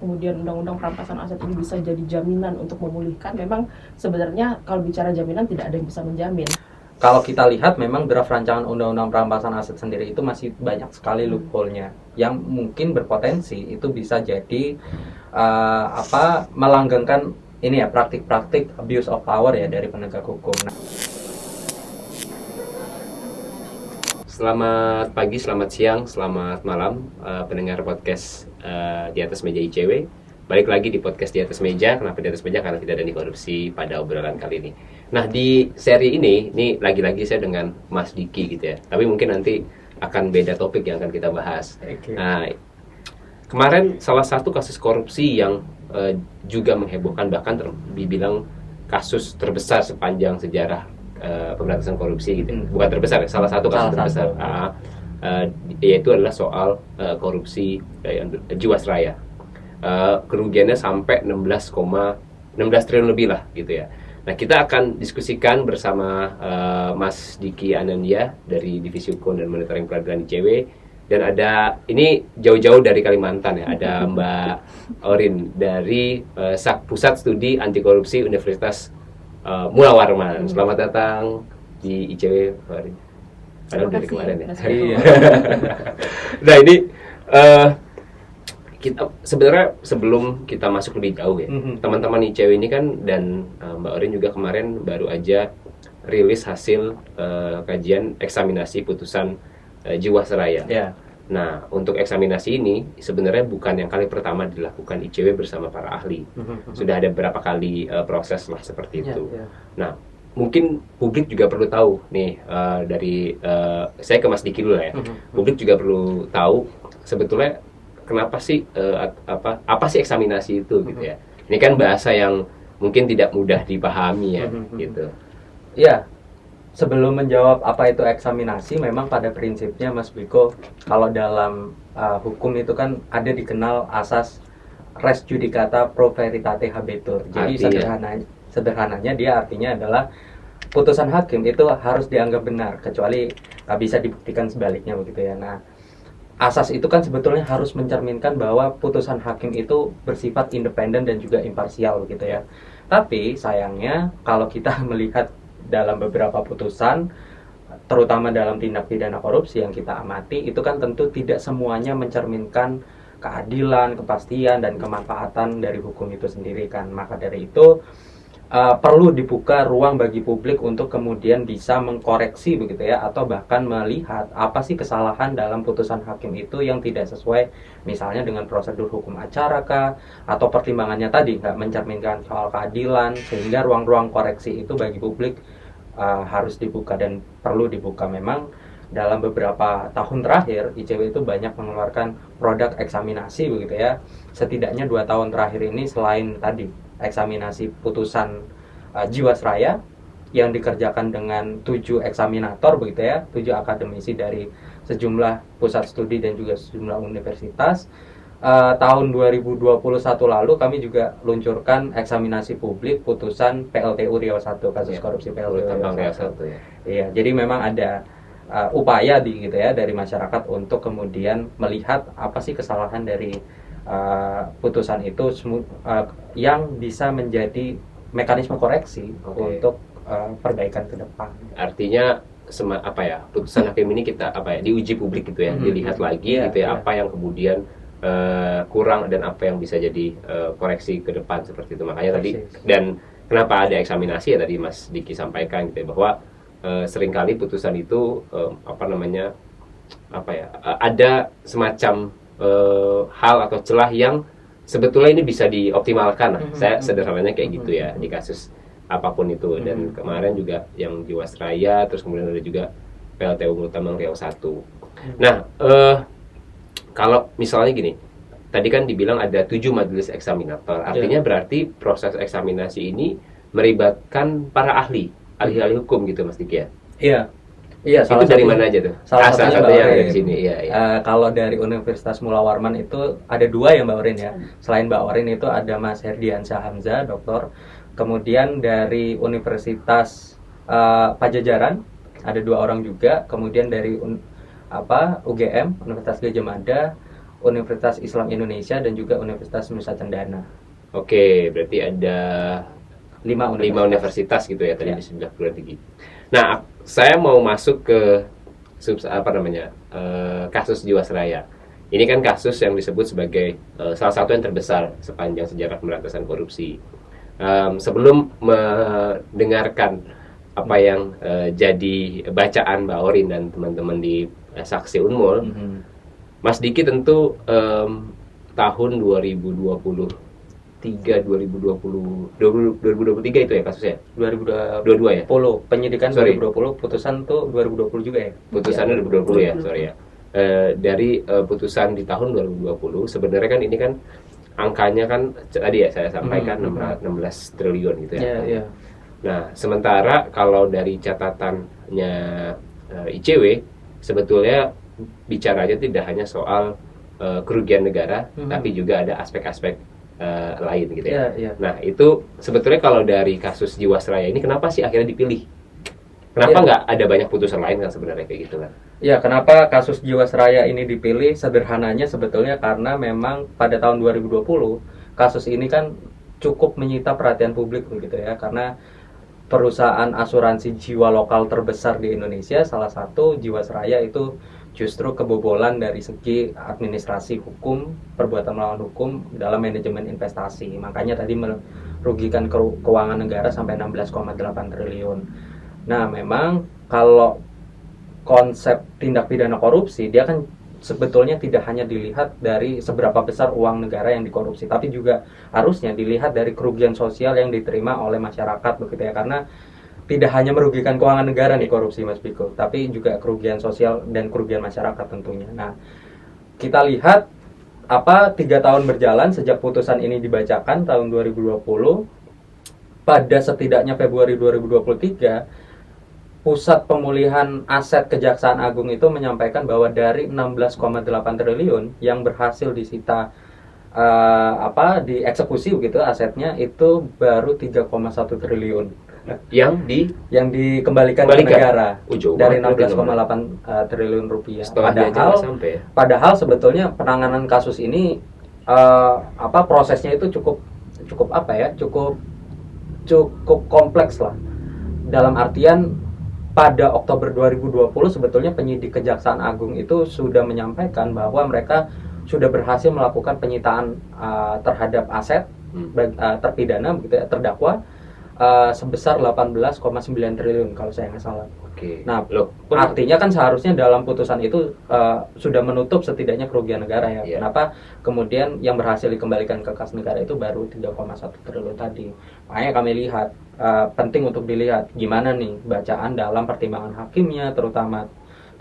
kemudian undang-undang perampasan aset ini bisa jadi jaminan untuk memulihkan, memang sebenarnya kalau bicara jaminan tidak ada yang bisa menjamin. Kalau kita lihat memang draft rancangan undang-undang perampasan aset sendiri itu masih banyak sekali loophole-nya yang mungkin berpotensi itu bisa jadi melanggengkan ini ya, praktik-praktik abuse of power ya dari penegak hukum. Selamat pagi, selamat siang, selamat malam pendengar podcast Di Atas Meja ICW. Balik lagi di podcast Di Atas Meja. Kenapa Di Atas Meja? Karena tidak ada anti korupsi pada obrolan kali ini. Nah, di seri ini lagi-lagi saya dengan Mas Diki gitu ya. Tapi mungkin nanti akan beda topik yang akan kita bahas. Okay. Nah, kemarin salah satu kasus korupsi yang juga menghebohkan, bahkan dibilang kasus terbesar sepanjang sejarah pemberantasan korupsi gitu. Bukan terbesar, salah satu kasus terbesar. Yaitu adalah soal korupsi Jiwasraya. Kerugiannya sampai 16 triliun lebih lah gitu ya. Nah, kita akan diskusikan bersama Mas Diki Anandia dari Divisi Hukum dan Monitoring Peradilan ICW, dan ada ini jauh-jauh dari Kalimantan ya, ada Mbak Orin dari Pusat Studi Anti Korupsi Universitas Mula Warman. Selamat datang di ICW, Mbak Orin. Padahal dari kemarin ya. Nah, ini kita sebenarnya sebelum kita masuk lebih jauh ya, teman-teman ICW ini kan dan Mbak Orin juga kemarin baru aja rilis hasil kajian eksaminasi putusan Jiwasraya. Yeah. Nah, untuk eksaminasi ini sebenarnya bukan yang kali pertama dilakukan ICW bersama para ahli. Sudah ada beberapa kali proses lah seperti itu. Yeah. Nah, mungkin publik juga perlu tahu nih saya ke Mas Diki dulu ya. Publik juga perlu tahu sebetulnya kenapa sih apa sih eksaminasi itu gitu ya. Ini kan bahasa yang mungkin tidak mudah dipahami ya gitu. Iya. Sebelum menjawab apa itu eksaminasi, memang pada prinsipnya Mas Biko, kalau dalam hukum itu kan ada dikenal asas res judicata pro veritate habetur. Jadi sederhananya dia artinya adalah putusan hakim itu harus dianggap benar, kecuali bisa dibuktikan sebaliknya begitu ya. Nah, asas itu kan sebetulnya harus mencerminkan bahwa putusan hakim itu bersifat independen dan juga imparsial begitu ya. Tapi sayangnya kalau kita melihat dalam beberapa putusan, terutama dalam tindak pidana korupsi yang kita amati, itu kan tentu tidak semuanya mencerminkan keadilan, kepastian, dan kemanfaatan dari hukum itu sendiri kan. Maka dari itu perlu dibuka ruang bagi publik untuk kemudian bisa mengkoreksi begitu ya, atau bahkan melihat apa sih kesalahan dalam putusan hakim itu yang tidak sesuai misalnya dengan prosedur hukum acara kah, atau pertimbangannya tadi nggak mencerminkan soal keadilan, sehingga ruang-ruang koreksi itu bagi publik harus dibuka dan perlu dibuka. Memang dalam beberapa tahun terakhir ICW itu banyak mengeluarkan produk eksaminasi begitu ya. Setidaknya 2 tahun terakhir ini selain tadi eksaminasi putusan Jiwasraya yang dikerjakan dengan 7 eksaminator begitu ya, 7 akademisi dari sejumlah pusat studi dan juga sejumlah universitas. Tahun 2021 lalu kami juga luncurkan eksaminasi publik putusan PLTU Riau 1, kasus korupsi PLTU Riau 1. Ya. Iya, jadi memang ada upaya gitu ya dari masyarakat untuk kemudian melihat apa sih kesalahan dari putusan itu yang bisa menjadi mekanisme koreksi untuk perbaikan ke depan. Artinya putusan hakim ini kita diuji publik gitu ya, dilihat lagi gitu ya, apa yang kemudian kurang dan apa yang bisa jadi koreksi ke depan seperti itu. Makanya tadi, dan kenapa ada eksaminasi ya tadi Mas Diki sampaikan gitu ya, bahwa seringkali putusan itu ada semacam hal atau celah yang sebetulnya ini bisa dioptimalkan. Saya sederhananya kayak gitu ya, di kasus apapun itu. Dan kemarin juga yang Jiwasraya, terus kemudian ada juga PLTU Multamang Riau 1. Nah, kalau misalnya gini, tadi kan dibilang ada 7 majelis eksaminator. Artinya berarti proses eksaminasi ini melibatkan para ahli hukum gitu Mas Diki ya? Iya. Iya, itu dari mana aja tuh? Salah satunya dari sini. Iya. Kalau dari Universitas Mula Warman itu ada 2 ya Mbak Orin ya. Selain Mbak Orin itu ada Mas Herdiansyah Hamzah, doktor. Kemudian dari Universitas Pajajaran ada 2 orang juga. Kemudian dari UGM, Universitas Gadjah Mada, Universitas Islam Indonesia, dan juga Universitas Nusa Cendana. Oke, berarti ada 5 5 universitas. universitas gitu ya tadi Ya. di sebelah perguruan tinggi. Nah, saya mau masuk ke kasus Jiwasraya. Ini kan kasus yang disebut sebagai salah satu yang terbesar sepanjang sejarah pemberantasan korupsi. Sebelum mendengarkan apa yang jadi bacaan Mbak Orin dan teman-teman di Saksi Unmul, Mhm. Mas Diki tentu tahun 2023 2023 itu ya kasusnya? 22 ya? 2020 penyidikan, Sorry. 2020, putusan tuh 2020 juga ya. Putusannya 2020 ya, sorry ya. Dari putusan di tahun 2020 sebenarnya kan ini kan angkanya kan tadi ya saya sampaikan 16 triliun gitu ya. Iya, iya. Nah, sementara kalau dari catatannya ICW sebetulnya bicaranya tidak hanya soal kerugian negara, tapi juga ada aspek-aspek lain gitu ya. Iya, iya. Nah, itu sebetulnya kalau dari kasus Jiwasraya ini kenapa sih akhirnya dipilih? Kenapa Iya. nggak ada banyak putusan lain kan sebenarnya kayak gitu kan? Ya, kenapa kasus Jiwasraya ini dipilih? Sederhananya sebetulnya karena memang pada tahun 2020 kasus ini kan cukup menyita perhatian publik begitu ya, karena perusahaan asuransi jiwa lokal terbesar di Indonesia, salah satu Jiwasraya, itu justru kebobolan dari segi administrasi hukum, perbuatan melawan hukum dalam manajemen investasi. Makanya tadi merugikan keuangan negara sampai 16,8 triliun. Nah, memang kalau konsep tindak pidana korupsi, dia kan sebetulnya tidak hanya dilihat dari seberapa besar uang negara yang dikorupsi, tapi juga harusnya dilihat dari kerugian sosial yang diterima oleh masyarakat begitu ya, karena tidak hanya merugikan keuangan negara nih korupsi, Mas Biko, tapi juga kerugian sosial dan kerugian masyarakat tentunya. Nah, kita lihat 3 tahun berjalan sejak putusan ini dibacakan tahun 2020, pada setidaknya Februari 2023 Pusat Pemulihan Aset Kejaksaan Agung itu menyampaikan bahwa dari 16,8 triliun yang berhasil disita dieksekusi begitu asetnya, itu baru 3,1 triliun yang dikembalikan ke negara dari 16,8 triliun rupiah. Padahal sebetulnya penanganan kasus ini prosesnya itu cukup kompleks lah. Dalam artian pada Oktober 2020 sebetulnya penyidik Kejaksaan Agung itu sudah menyampaikan bahwa mereka sudah berhasil melakukan penyitaan terhadap aset terpidana begitu ya, terdakwa sebesar 18,9 triliun kalau saya nggak salah. Oke. Nah, artinya kan seharusnya dalam putusan itu sudah menutup setidaknya kerugian negara ya. Yeah. Kenapa kemudian yang berhasil dikembalikan ke kas negara itu baru 3,1 triliun tadi. Makanya kami lihat penting untuk dilihat gimana nih bacaan dalam pertimbangan hakimnya terutama,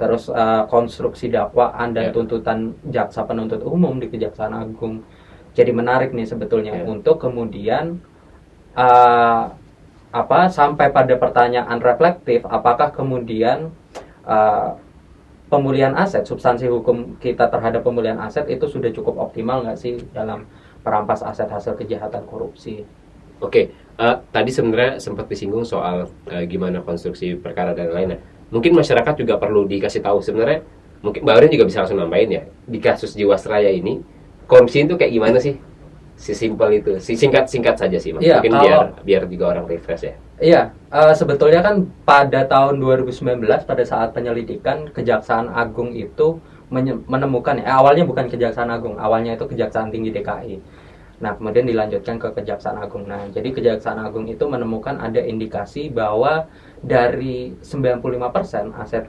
terus konstruksi dakwaan dan tuntutan jaksa penuntut umum di Kejaksaan Agung. Jadi menarik nih sebetulnya untuk kemudian sampai pada pertanyaan reflektif, apakah kemudian pemulihan aset, substansi hukum kita terhadap pemulihan aset itu sudah cukup optimal nggak sih dalam merampas aset hasil kejahatan korupsi? Oke, tadi sebenarnya sempat disinggung soal gimana konstruksi perkara dan lainnya. Mungkin masyarakat juga perlu dikasih tahu sebenarnya. Mungkin Mbak Orin juga bisa langsung nambahin ya, di kasus Jiwasraya ini korupsi itu kayak gimana sih? Si simpel itu, singkat saja sih, Mas. Iya, Mungkin biar juga orang refresh ya. Iya, sebetulnya kan pada tahun 2019 pada saat penyelidikan Kejaksaan Agung itu menemukan awalnya bukan Kejaksaan Agung, awalnya itu Kejaksaan Tinggi DKI. Nah, kemudian dilanjutkan ke Kejaksaan Agung. Nah, jadi Kejaksaan Agung itu menemukan ada indikasi bahwa dari 95% aset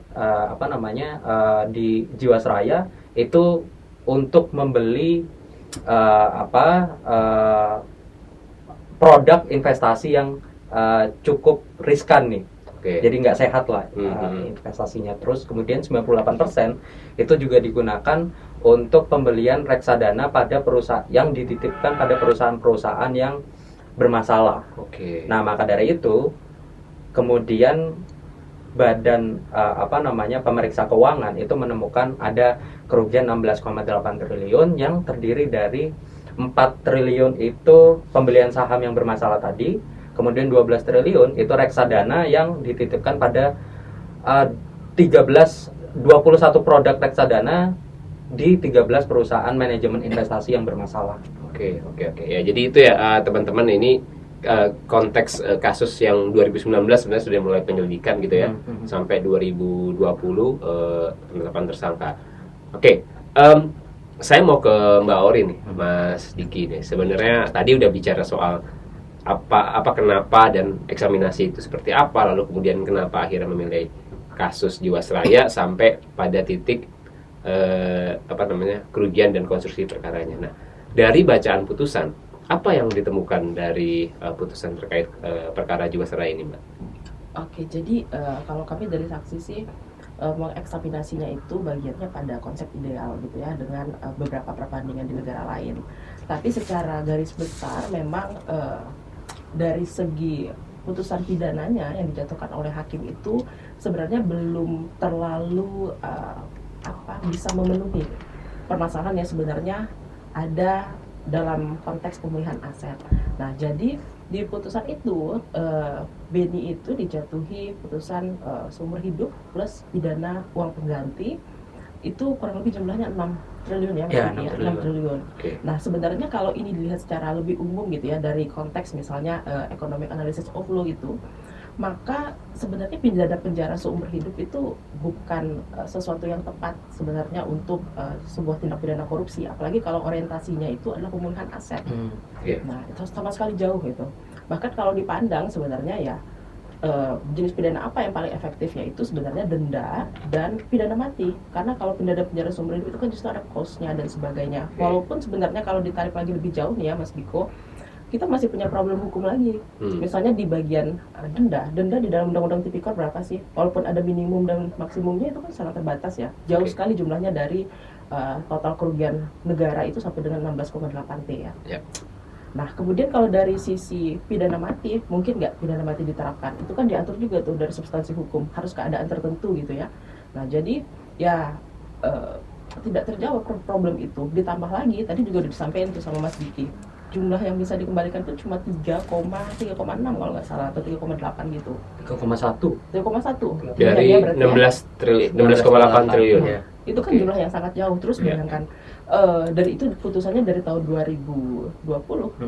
di Jiwasraya itu untuk membeli produk investasi yang cukup riskan nih. Okay. Jadi nggak sehat lah investasinya. Terus kemudian 98% itu juga digunakan untuk pembelian reksadana pada perusahaan yang dititipkan pada perusahaan-perusahaan yang bermasalah. Okay. Nah, maka dari itu kemudian Badan Pemeriksa Keuangan itu menemukan ada kerugian 16,8 triliun yang terdiri dari 4 triliun itu pembelian saham yang bermasalah tadi, kemudian 12 triliun itu reksadana yang dititipkan pada 21 produk reksadana di 13 perusahaan manajemen investasi yang bermasalah. Oke. Ya, jadi itu ya teman-teman, ini konteks kasus yang 2019 sebenarnya sudah mulai penyelidikan gitu ya, sampai 2020 penetapan tersangka. Oke, saya mau ke Mbak Ori nih, Mas Diki nih. Sebenarnya tadi udah bicara soal apa kenapa dan eksaminasi itu seperti apa, lalu kemudian kenapa akhirnya memilih kasus Jiwasraya sampai pada titik kerugian dan konstruksi perkaranya. Nah, dari bacaan putusan, apa yang ditemukan dari putusan terkait perkara Jiwasraya ini, Mbak? Oke, jadi kalau kami dari saksi sih mengeksaminasinya itu bagiannya pada konsep ideal gitu ya, dengan beberapa perbandingan di negara lain. Tapi secara garis besar memang dari segi putusan pidananya yang dijatuhkan oleh hakim itu sebenarnya belum terlalu bisa memenuhi permasalahan yang sebenarnya ada dalam konteks pemulihan aset. Nah, jadi di putusan itu Beni itu dijatuhi putusan seumur hidup plus pidana uang pengganti, itu kurang lebih jumlahnya 6 triliun ya, Ya, 6 triliun. Okay. Nah, sebenarnya kalau ini dilihat secara lebih umum gitu ya, dari konteks misalnya economic analysis of law gitu, maka sebenarnya pidana penjara seumur hidup itu bukan sesuatu yang tepat sebenarnya untuk sebuah tindak pidana korupsi, apalagi kalau orientasinya itu adalah pemulihan aset. Yeah. Nah, itu sama sekali jauh gitu. Bahkan kalau dipandang sebenarnya ya jenis pidana apa yang paling efektif, yaitu sebenarnya denda dan pidana mati. Karena kalau pidana penjara seumur hidup itu kan justru ada cost-nya dan sebagainya. Walaupun sebenarnya kalau ditarik lagi lebih jauh nih ya Mas Biko, kita masih punya problem hukum lagi. Misalnya di bagian denda di dalam Undang-Undang Tipikor berapa sih? Walaupun ada minimum dan maksimumnya, itu kan sangat terbatas ya. Jauh sekali jumlahnya dari total kerugian negara itu sampai dengan 16,8 T ya. Yep. Nah, kemudian kalau dari sisi pidana mati, mungkin nggak pidana mati diterapkan? Itu kan diatur juga tuh dari substansi hukum, harus keadaan tertentu gitu ya. Nah, jadi ya tidak terjawab problem itu. Ditambah lagi, tadi juga udah disampaikan tuh sama Mas Diki, jumlah yang bisa dikembalikan itu cuma 3,6 kalau nggak salah, atau 3,8 gitu. 3,1 dari 16,8 triliun. Ya. Itu kan jumlah yang sangat jauh. Terus bayangkan dari itu putusannya dari tahun 2020.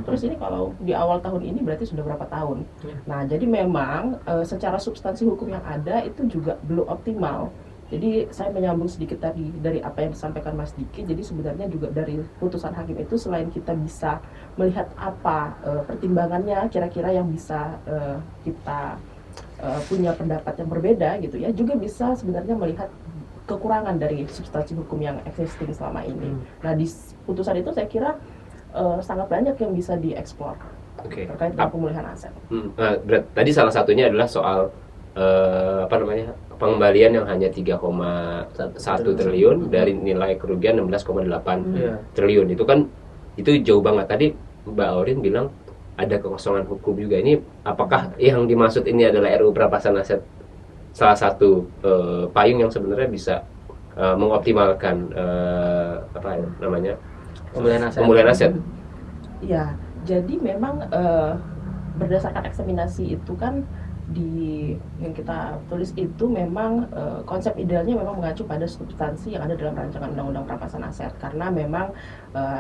Terus ini kalau di awal tahun ini berarti sudah berapa tahun? Nah, jadi memang secara substansi hukum yang ada itu juga belum optimal. Jadi saya menyambung sedikit tadi dari apa yang disampaikan Mas Diki. Jadi sebenarnya juga dari putusan hakim itu, selain kita bisa melihat apa pertimbangannya kira-kira yang bisa kita punya pendapat yang berbeda gitu ya, juga bisa sebenarnya melihat kekurangan dari substansi hukum yang existing selama ini. Nah, di putusan itu saya kira sangat banyak yang bisa dieksplor terkait dengan pemulihan aset. Tadi salah satunya adalah soal pengembalian yang hanya 3,1 triliun dari nilai kerugian 16,8 triliun. Itu kan jauh banget. Tadi Mbak Orin bilang ada kekosongan hukum juga. Ini apakah yang dimaksud ini adalah RUU Perampasan Aset salah satu payung yang sebenarnya bisa mengoptimalkan pemulihan aset? Ya, jadi memang berdasarkan eksaminasi itu kan yang kita tulis itu memang konsep idealnya memang mengacu pada substansi yang ada dalam rancangan Undang-Undang Perampasan Aset, karena memang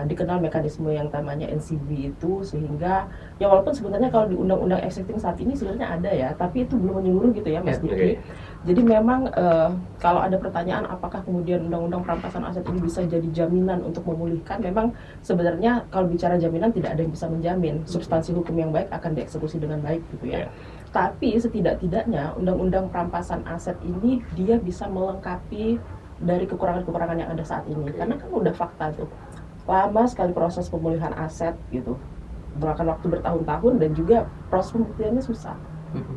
dikenal mekanisme yang namanya NCB itu, sehingga ya walaupun sebenarnya kalau di undang-undang existing saat ini sebenarnya ada ya, tapi itu belum menyeluruh gitu ya Mas Diki. Jadi memang kalau ada pertanyaan apakah kemudian Undang-Undang Perampasan Aset ini bisa jadi jaminan untuk memulihkan, memang sebenarnya kalau bicara jaminan tidak ada yang bisa menjamin substansi hukum yang baik akan dieksekusi dengan baik gitu ya. Tapi setidak-tidaknya Undang-Undang Perampasan Aset ini dia bisa melengkapi dari kekurangan-kekurangan yang ada saat ini. Karena kan udah fakta tuh, lama sekali proses pemulihan aset gitu, memakan waktu bertahun-tahun dan juga proses pembuktiannya susah.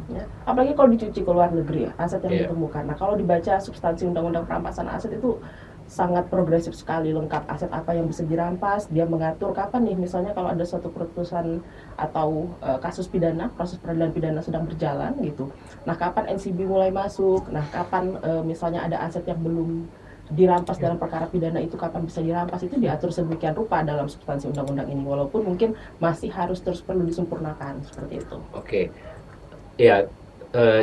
Ya. Apalagi kalau dicuci ke luar negeri ya, aset yang ditemukan. Nah, kalau dibaca substansi Undang-Undang Perampasan Aset itu sangat progresif sekali, lengkap aset apa yang bisa dirampas, dia mengatur kapan nih misalnya kalau ada suatu putusan atau kasus pidana, proses peradilan pidana sedang berjalan gitu. Nah, kapan NCB mulai masuk, nah kapan misalnya ada aset yang belum dirampas dalam perkara pidana itu kapan bisa dirampas, itu diatur sedemikian rupa dalam substansi undang-undang ini, walaupun mungkin masih harus terus perlu disempurnakan seperti itu. Oke. Ya,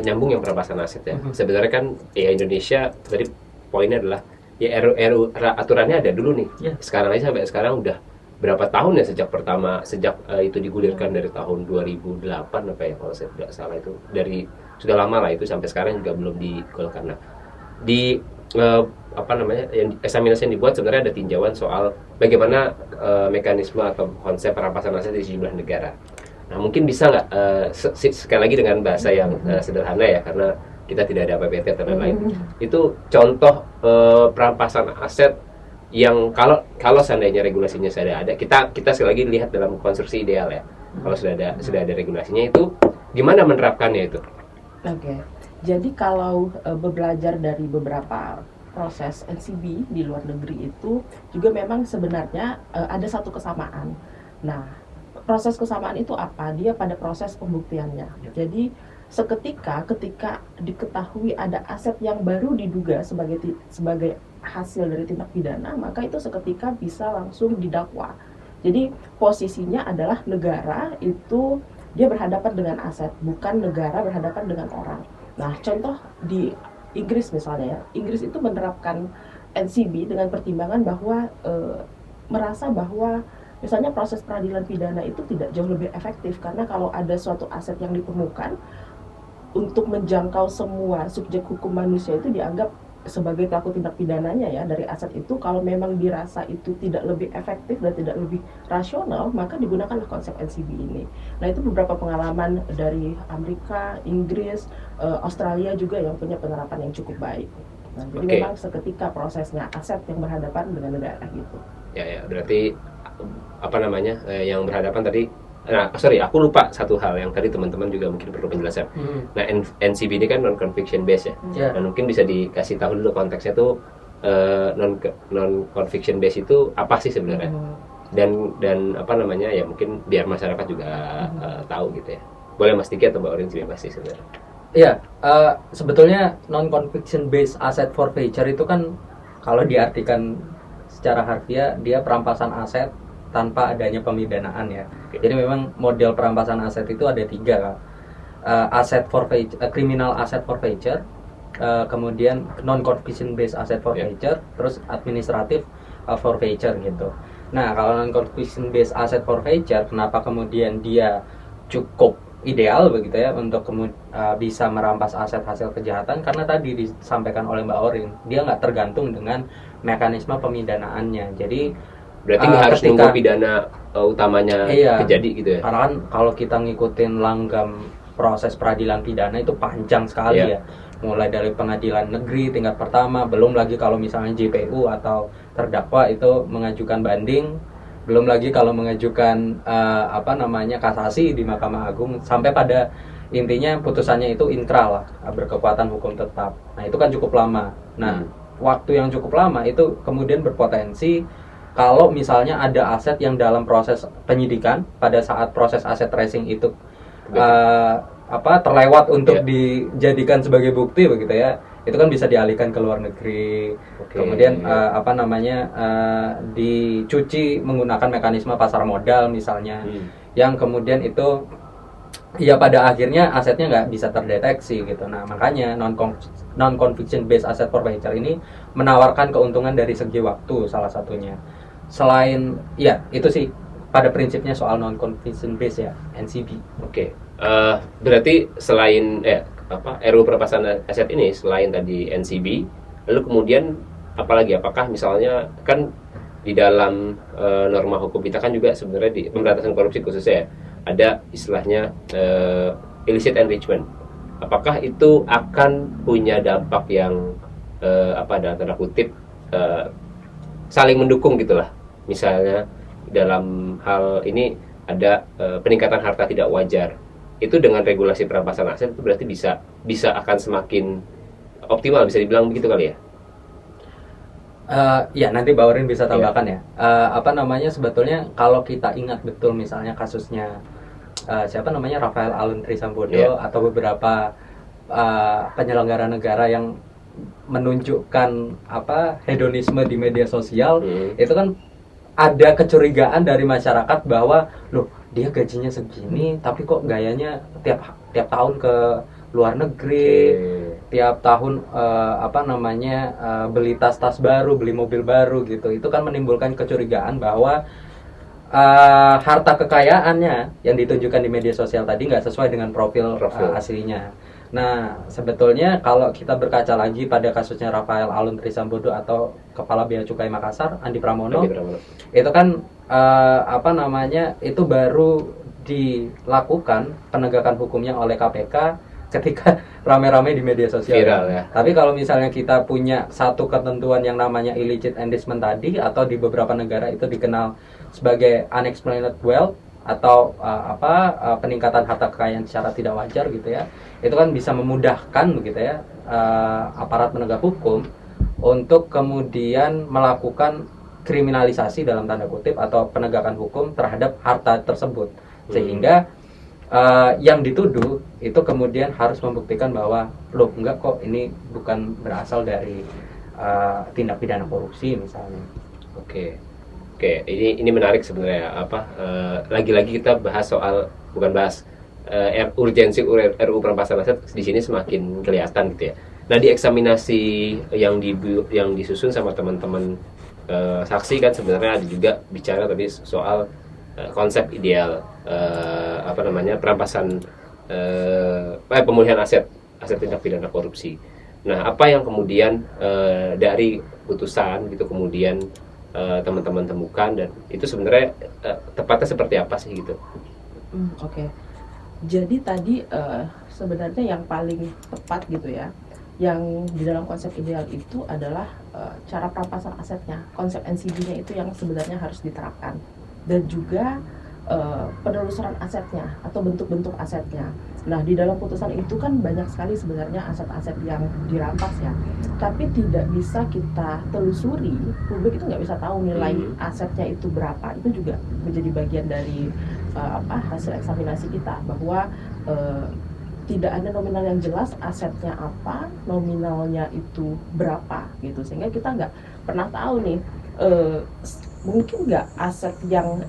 nyambung yang perampasan aset ya. Sebenarnya kan ya Indonesia tadi poinnya adalah ya RU aturannya ada dulu nih. Ya. Sekarang aja sampai sekarang udah berapa tahun ya sejak itu digulirkan dari tahun 2008 apa ya kalau saya tidak salah, itu dari sudah lama lah itu, sampai sekarang juga belum digolkan. Nah, di apa namanya, yang eksaminasi yang dibuat sebenarnya ada tinjauan soal bagaimana mekanisme atau konsep perampasan aset di sejumlah negara. Nah, mungkin bisa nggak sekali lagi dengan bahasa yang sederhana ya, karena kita tidak ada PPT dan lain-lain. Itu contoh perampasan aset yang kalau seandainya regulasinya sudah ada, kita sekali lagi lihat dalam konstruksi ideal ya. Kalau sudah ada regulasinya, itu gimana menerapkannya itu? Oke. Jadi kalau belajar dari beberapa proses NCB di luar negeri itu juga memang sebenarnya ada satu kesamaan. Nah, proses kesamaan itu apa? Dia pada proses pembuktiannya. Jadi ketika diketahui ada aset yang baru diduga sebagai hasil dari tindak pidana, maka itu seketika bisa langsung didakwa. Jadi posisinya adalah negara itu dia berhadapan dengan aset, bukan negara berhadapan dengan orang. Nah, contoh di Inggris misalnya ya, Inggris itu menerapkan NCB dengan pertimbangan bahwa merasa bahwa misalnya proses peradilan pidana itu tidak jauh lebih efektif, karena kalau ada suatu aset yang ditemukan, untuk menjangkau semua subjek hukum manusia itu dianggap sebagai pelaku tindak pidananya ya dari aset itu. Kalau memang dirasa itu tidak lebih efektif dan tidak lebih rasional, maka digunakanlah konsep NCB ini. Nah, itu beberapa pengalaman dari Amerika, Inggris, Australia juga yang punya penerapan yang cukup baik. Nah, jadi memang seketika prosesnya aset yang berhadapan dengan negara gitu. Ya, berarti apa namanya yang berhadapan tadi. Nah, aku lupa satu hal yang tadi teman-teman juga mungkin perlu penjelasan. Nah, NCB ini kan non-conviction based ya. Dan mungkin bisa dikasih tahu dulu konteksnya tuh non-conviction based itu apa sih sebenarnya? Dan apa namanya ya, mungkin biar masyarakat juga tahu gitu ya. Boleh Mas Diki atau Mbak Orin sih pasti sebenarnya. Iya, sebetulnya non-conviction based asset forfeiture itu kan kalau diartikan secara harfiah dia perampasan aset tanpa adanya pemidanaan ya. Jadi memang model perampasan aset itu ada 3, asset forfeiture, criminal asset forfeiture, kemudian non-conviction based asset forfeiture, terus administratif forfeiture gitu. Nah, kalau non-conviction based asset forfeiture, kenapa kemudian dia cukup ideal begitu ya untuk bisa merampas aset hasil kejahatan? Karena tadi disampaikan oleh Mbak Orin, dia nggak tergantung dengan mekanisme pemidanaannya. Jadi berarti nggak harus nunggu pidana utamanya terjadi gitu ya? Karena kan kalau kita ngikutin langgam proses peradilan pidana itu panjang sekali ya. Mulai dari pengadilan negeri tingkat pertama, belum lagi kalau misalnya JPU atau terdakwa itu mengajukan banding, belum lagi kalau mengajukan kasasi di Mahkamah Agung, sampai pada intinya putusannya itu inkrah lah, berkekuatan hukum tetap. Nah, itu kan cukup lama. Nah, waktu yang cukup lama itu kemudian berpotensi kalau misalnya ada aset yang dalam proses penyidikan pada saat proses aset tracing itu terlewat untuk dijadikan sebagai bukti begitu ya, itu kan bisa dialihkan ke luar negeri. Kemudian dicuci menggunakan mekanisme pasar modal misalnya, yang kemudian itu ya pada akhirnya asetnya nggak bisa terdeteksi gitu. Nah, makanya non-conviction based asset forfeiture ini menawarkan keuntungan dari segi waktu salah satunya. Selain ya itu sih pada prinsipnya soal non-conviction based ya, NCB. Berarti selain RUU perampasan aset ini, selain tadi NCB, lalu kemudian apalagi, apakah misalnya kan di dalam norma hukum kita kan juga sebenarnya di pemberantasan korupsi khususnya ada istilahnya illicit enrichment. Apakah itu akan punya dampak yang dalam tanda kutip saling mendukung gitulah? Misalnya dalam hal ini ada peningkatan harta tidak wajar. Itu dengan regulasi perampasan aset itu berarti bisa akan semakin optimal, bisa dibilang begitu kali ya? Ya nanti Mbak Orin bisa tambahkan ya. Sebetulnya kalau kita ingat betul misalnya kasusnya Rafael Aluntri Sambodo atau beberapa penyelenggara negara yang menunjukkan hedonisme di media sosial, itu kan ada kecurigaan dari masyarakat bahwa loh, dia gajinya segini tapi kok gayanya tiap tahun ke luar negeri, tiap tahun beli tas-tas baru, beli mobil baru gitu. Itu kan menimbulkan kecurigaan bahwa harta kekayaannya yang ditunjukkan di media sosial tadi nggak sesuai dengan profil aslinya. Nah, sebetulnya kalau kita berkaca lagi pada kasusnya Rafael Alun Trisambodo atau Kepala Bea Cukai Makassar, Andi Pramono, itu kan itu baru dilakukan penegakan hukumnya oleh KPK ketika rame-rame di media sosial. Viral ya. Tapi kalau misalnya kita punya satu ketentuan yang namanya illicit enrichment tadi, atau di beberapa negara itu dikenal sebagai unexplained wealth, atau peningkatan harta kekayaan secara tidak wajar gitu ya, itu kan bisa memudahkan begitu ya aparat penegak hukum untuk kemudian melakukan kriminalisasi dalam tanda kutip atau penegakan hukum terhadap harta tersebut, sehingga yang dituduh itu kemudian harus membuktikan bahwa loh enggak kok, ini bukan berasal dari tindak pidana korupsi misalnya. Oke, ini menarik sebenarnya. Lagi-lagi kita bahas soal, bukan bahas urgensi RUU perampasan aset di sini semakin kelihatan gitu ya. Nah, di eksaminasi yang disusun sama teman-teman saksi kan sebenarnya ada juga bicara tadi soal konsep ideal perampasan pemulihan aset tindak pidana korupsi. Nah, apa yang kemudian dari putusan gitu kemudian teman-teman temukan, dan itu sebenarnya tepatnya seperti apa sih gitu? Oke. Jadi tadi sebenarnya yang paling tepat gitu ya, yang di dalam konsep ideal itu adalah cara perampasan asetnya, konsep NCB-nya itu yang sebenarnya harus diterapkan, dan juga penelusuran asetnya atau bentuk-bentuk asetnya. Nah, di dalam putusan itu kan banyak sekali sebenarnya aset-aset yang dirampas ya, tapi tidak bisa kita telusuri, publik itu nggak bisa tahu nilai asetnya itu berapa. Itu juga menjadi bagian dari hasil eksaminasi kita, bahwa tidak ada nominal yang jelas asetnya apa, nominalnya itu berapa gitu, sehingga kita nggak pernah tahu nih mungkin nggak aset yang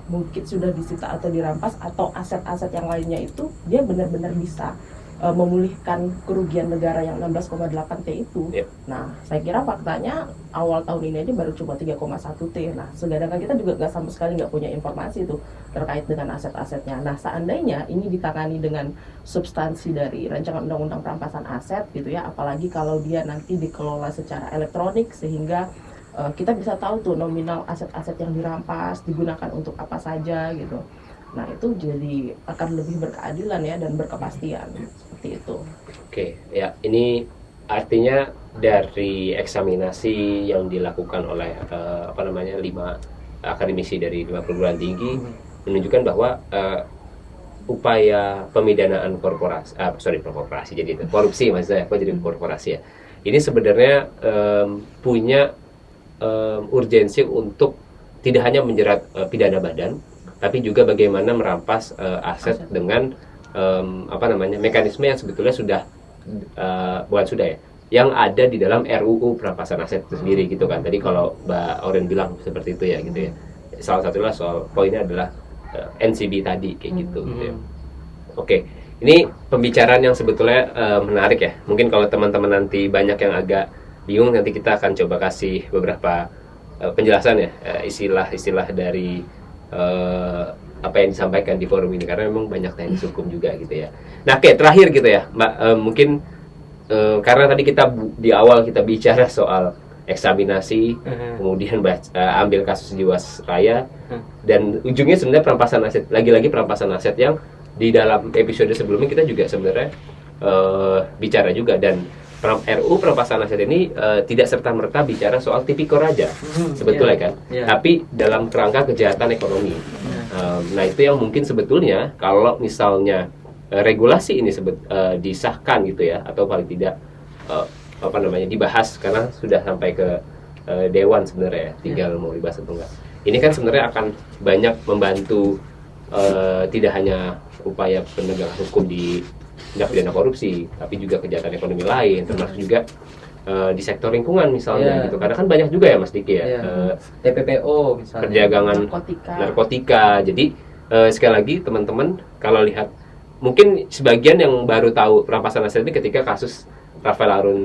mungkin sudah disita atau dirampas atau aset-aset yang lainnya itu dia benar-benar bisa memulihkan kerugian negara yang 16,8 T itu. Yep. Nah, saya kira faktanya awal tahun ini aja baru cuma 3,1 T. Nah, sedangkan kita juga sama sekali nggak punya informasi itu terkait dengan aset-asetnya. Nah, seandainya ini ditangani dengan substansi dari rancangan undang-undang perampasan aset gitu ya, apalagi kalau dia nanti dikelola secara elektronik, sehingga kita bisa tahu tuh nominal aset-aset yang dirampas digunakan untuk apa saja gitu. Nah, itu jadi akan lebih berkeadilan ya, dan berkepastian seperti itu. Oke, ya ini artinya dari eksaminasi yang dilakukan oleh 5 akademisi dari 5 perguruan tinggi menunjukkan bahwa upaya pemidanaan korporasi jadi korupsi, maksudnya apa jadi korporasi ya. Ini sebenarnya punya urgensi untuk tidak hanya menjerat pidana badan, tapi juga bagaimana merampas aset dengan mekanisme yang sebetulnya sudah yang ada di dalam RUU perampasan aset itu sendiri gitu kan. Tadi kalau Mbak Oren bilang seperti itu ya gitu ya. Salah satunya soal poinnya adalah NCB tadi kayak gitu gitu ya. Oke, ini pembicaraan yang sebetulnya menarik ya. Mungkin kalau teman-teman nanti banyak yang agak bingung, nanti kita akan coba kasih beberapa penjelasan ya, istilah-istilah dari apa yang disampaikan di forum ini, karena memang banyak teknis hukum juga gitu ya. Nah, oke, terakhir gitu ya Mbak, mungkin karena tadi kita di awal kita bicara soal eksaminasi, kemudian ambil kasus Jiwasraya, dan ujungnya sebenarnya perampasan aset, lagi-lagi perampasan aset yang di dalam episode sebelumnya kita juga sebenarnya bicara juga. Dan RUU perampasan aset ini tidak serta-merta bicara soal tipikor aja sebetulnya kan, tapi dalam kerangka kejahatan ekonomi. Nah, itu yang mungkin sebetulnya kalau misalnya regulasi ini disahkan gitu ya, atau paling tidak dibahas, karena sudah sampai ke dewan sebenarnya, tinggal mau dibahas atau enggak. Ini kan sebenarnya akan banyak membantu tidak hanya upaya penegakan hukum di tindak pidana korupsi, tapi juga kejahatan ekonomi lain, termasuk juga di sektor lingkungan misalnya gitu. Karena kan banyak juga ya Mas Diki ya, TPPO misalnya, perdagangan narkotika. Jadi sekali lagi teman-teman, kalau lihat mungkin sebagian yang baru tahu perampasan aset ini ketika kasus Rafael Alun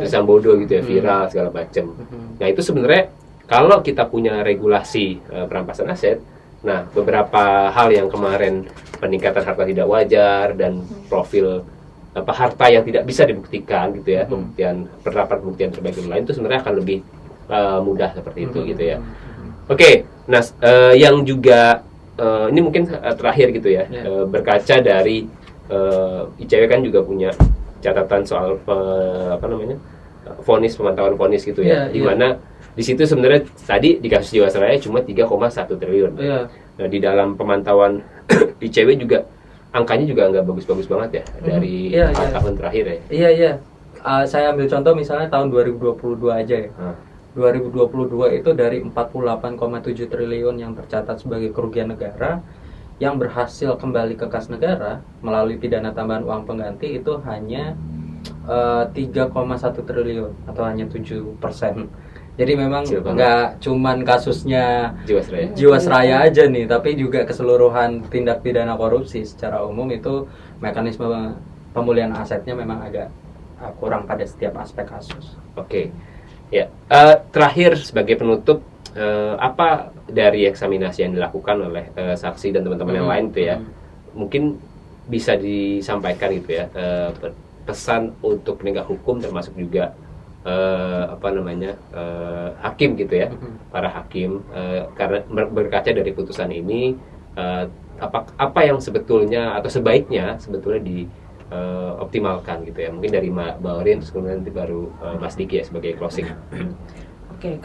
Trisambodo gitu ya, viral segala macam. Nah itu sebenarnya kalau kita punya regulasi perampasan aset, nah beberapa hal yang kemarin peningkatan harta tidak wajar dan profil harta yang tidak bisa dibuktikan gitu ya, penerapan pembuktian terbaik dan lain itu sebenarnya akan lebih mudah seperti itu gitu ya. Oke, nah yang juga ini mungkin terakhir gitu ya, berkaca dari ICW kan juga punya catatan soal pemantauan vonis gitu ya, di mana di situ sebenarnya tadi di kasus Jiwasraya cuma 3,1 triliun. Nah di dalam pemantauan ICW juga angkanya juga nggak bagus-bagus banget ya dari 4 tahun terakhir ya. Iya. Saya ambil contoh misalnya tahun 2022 aja ya. 2022 itu dari 48,7 triliun yang tercatat sebagai kerugian negara, yang berhasil kembali ke kas negara melalui pidana tambahan uang pengganti itu hanya 3,1 triliun atau hanya 7%. Jadi memang nggak cuman kasusnya Jiwasraya aja nih, tapi juga keseluruhan tindak pidana korupsi secara umum itu mekanisme pemulihan asetnya memang agak kurang pada setiap aspek kasus. Oke. Ya, terakhir sebagai penutup, apa dari eksaminasi yang dilakukan oleh saksi dan teman-teman yang lain itu ya, mungkin bisa disampaikan gitu ya, pesan untuk penegak hukum termasuk juga hakim gitu ya, para hakim, karena berkaca dari putusan ini, apa yang sebetulnya atau sebaiknya sebetulnya dioptimalkan gitu ya, mungkin dari Mbak Aurin terus kemudian nanti baru Mas Diki ya sebagai closing. Oke,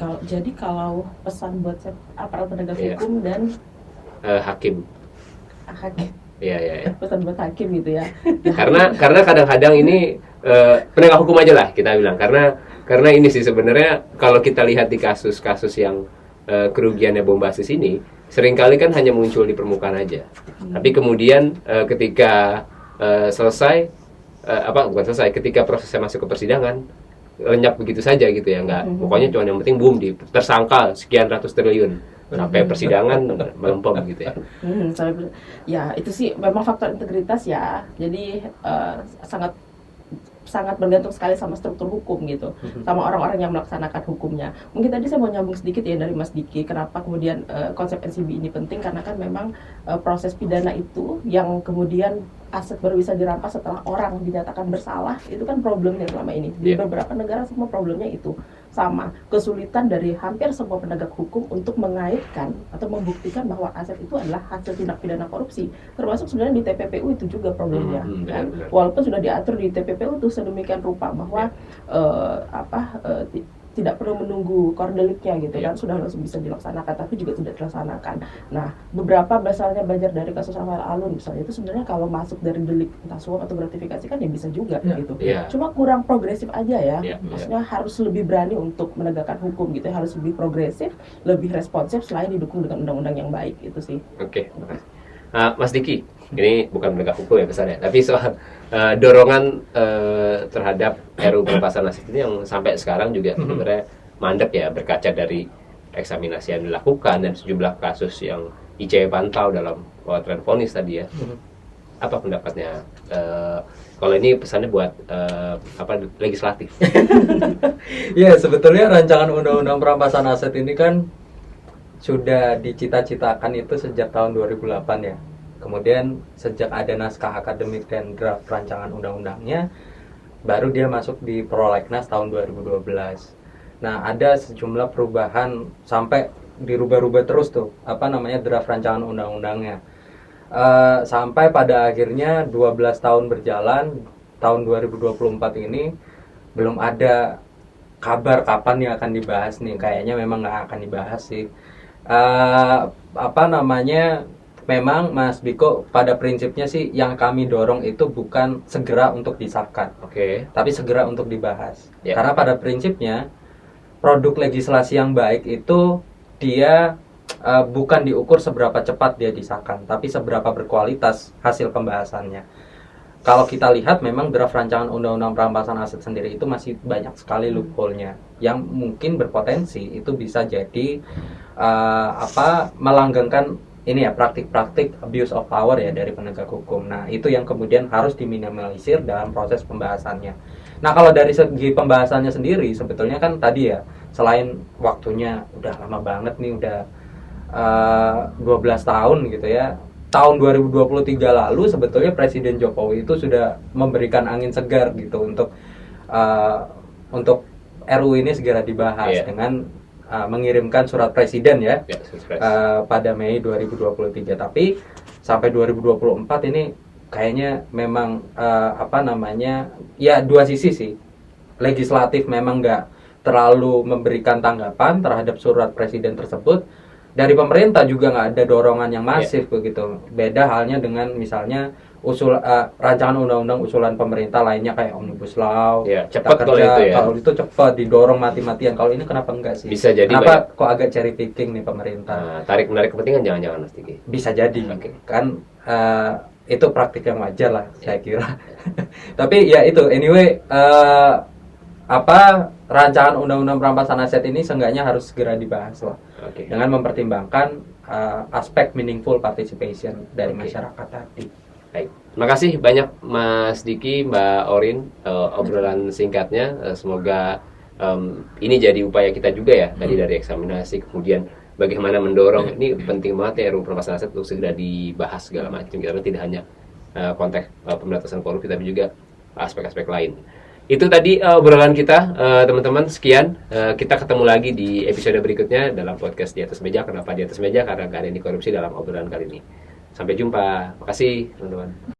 kalau pesan buat aparat penegak hukum dan hakim. Iya. Pesan buat hakim gitu ya. Karena kadang-kadang ini penegak hukum aja lah kita bilang, karena ini sih sebenarnya kalau kita lihat di kasus-kasus yang kerugiannya bombastis ini seringkali kan hanya muncul di permukaan aja. Tapi kemudian ketika ketika prosesnya masuk ke persidangan lenyap begitu saja gitu ya, pokoknya cuma yang penting boom tersangka sekian ratus triliun sampai persidangan melempem gitu ya. Ya itu sih memang faktor integritas ya, jadi sangat bergantung sekali sama struktur hukum gitu, sama orang-orang yang melaksanakan hukumnya. Mungkin tadi saya mau nyambung sedikit ya dari Mas Diki, kenapa kemudian konsep NCB ini penting, karena kan memang proses pidana itu yang kemudian aset baru bisa dirampas setelah orang dinyatakan bersalah, itu kan problemnya selama ini. Di beberapa negara semua problemnya itu sama, kesulitan dari hampir semua penegak hukum untuk mengaitkan atau membuktikan bahwa aset itu adalah hasil tindak pidana korupsi, termasuk sebenarnya di TPPU itu juga problemnya kan, walaupun sudah diatur di TPPU itu sedemikian rupa bahwa tidak perlu menunggu kordeliknya gitu kan, sudah langsung bisa dilaksanakan, tapi juga tidak dilaksanakan. Nah, beberapa misalnya belajar dari kasus Rafael Alun misalnya, itu sebenarnya kalau masuk dari delik entah suap atau gratifikasi kan ya bisa juga gitu. Cuma kurang progresif aja ya. Maksudnya harus lebih berani untuk menegakkan hukum gitu ya, harus lebih progresif, lebih responsif selain didukung dengan undang-undang yang baik itu sih. Oke. Mas Diki, ini bukan penegak hukum ya pesannya, tapi soal dorongan terhadap RUU perampasan aset ini yang sampai sekarang juga sebenarnya mandek ya, berkaca dari eksaminasi yang dilakukan dan sejumlah kasus yang ICW pantau dalam tren vonis tadi ya. Apa pendapatnya? Kalau ini pesannya buat legislatif. Ya, sebetulnya rancangan undang-undang perampasan aset ini kan sudah dicita-citakan itu sejak tahun 2008 ya. Kemudian sejak ada naskah akademik dan draft rancangan undang-undangnya, baru dia masuk di prolegnas tahun 2012. Nah, ada sejumlah perubahan sampai dirubah-rubah terus tuh, draft rancangan undang-undangnya. Sampai pada akhirnya 12 tahun berjalan, tahun 2024 ini belum ada kabar kapan yang akan dibahas nih. Kayaknya memang nggak akan dibahas sih. Memang Mas Biko pada prinsipnya sih yang kami dorong itu bukan segera untuk disahkan, tapi segera untuk dibahas. Karena pada prinsipnya produk legislasi yang baik itu dia bukan diukur seberapa cepat dia disahkan, tapi seberapa berkualitas hasil pembahasannya. Kalau kita lihat memang draft rancangan undang-undang perampasan aset sendiri itu masih banyak sekali loophole-nya yang mungkin berpotensi itu bisa jadi melanggengkan ini ya, praktik-praktik abuse of power ya dari penegak hukum. Nah, itu yang kemudian harus diminimalisir dalam proses pembahasannya. Nah, kalau dari segi pembahasannya sendiri sebetulnya kan tadi ya, selain waktunya udah lama banget nih, udah 12 tahun gitu ya. Tahun 2023 lalu sebetulnya Presiden Jokowi itu sudah memberikan angin segar gitu uh, untuk RUU ini segera dibahas dengan mengirimkan surat presiden ya, pada Mei 2023. Tapi sampai 2024 ini kayaknya memang ya dua sisi sih. Legislatif memang nggak terlalu memberikan tanggapan terhadap surat presiden tersebut. Dari pemerintah juga nggak ada dorongan yang masif begitu. Beda halnya dengan misalnya rancangan undang-undang usulan pemerintah lainnya kayak Omnibus Law. Cepat kalau itu ya. Kalau itu cepat didorong mati-matian. Kalau ini kenapa enggak sih? Bisa jadi kenapa kok agak cherry picking nih pemerintah? Tarik menarik kepentingan jangan-jangan Mas Diki. Bisa jadi. Kan itu praktik yang wajar lah saya kira. Tapi ya itu anyway rancangan undang-undang perampasan aset ini seenggaknya harus segera dibahas lah. Dengan mempertimbangkan aspek meaningful participation dari masyarakat tadi. Baik, terima kasih banyak Mas Diki, Mbak Orin, obrolan singkatnya. Semoga ini jadi upaya kita juga ya, tadi dari eksaminasi, kemudian bagaimana mendorong, ini penting banget ya RUU perampasan aset untuk segera dibahas segala macam, karena tidak hanya konteks pemberantasan korupsi, tapi juga aspek-aspek lain. Itu tadi obrolan kita, teman-teman. Sekian, kita ketemu lagi di episode berikutnya dalam podcast Di Atas Meja. Kenapa Di Atas Meja? Karena gak ada yang dikorupsi dalam obrolan kali ini. Sampai jumpa. Makasih, teman-teman.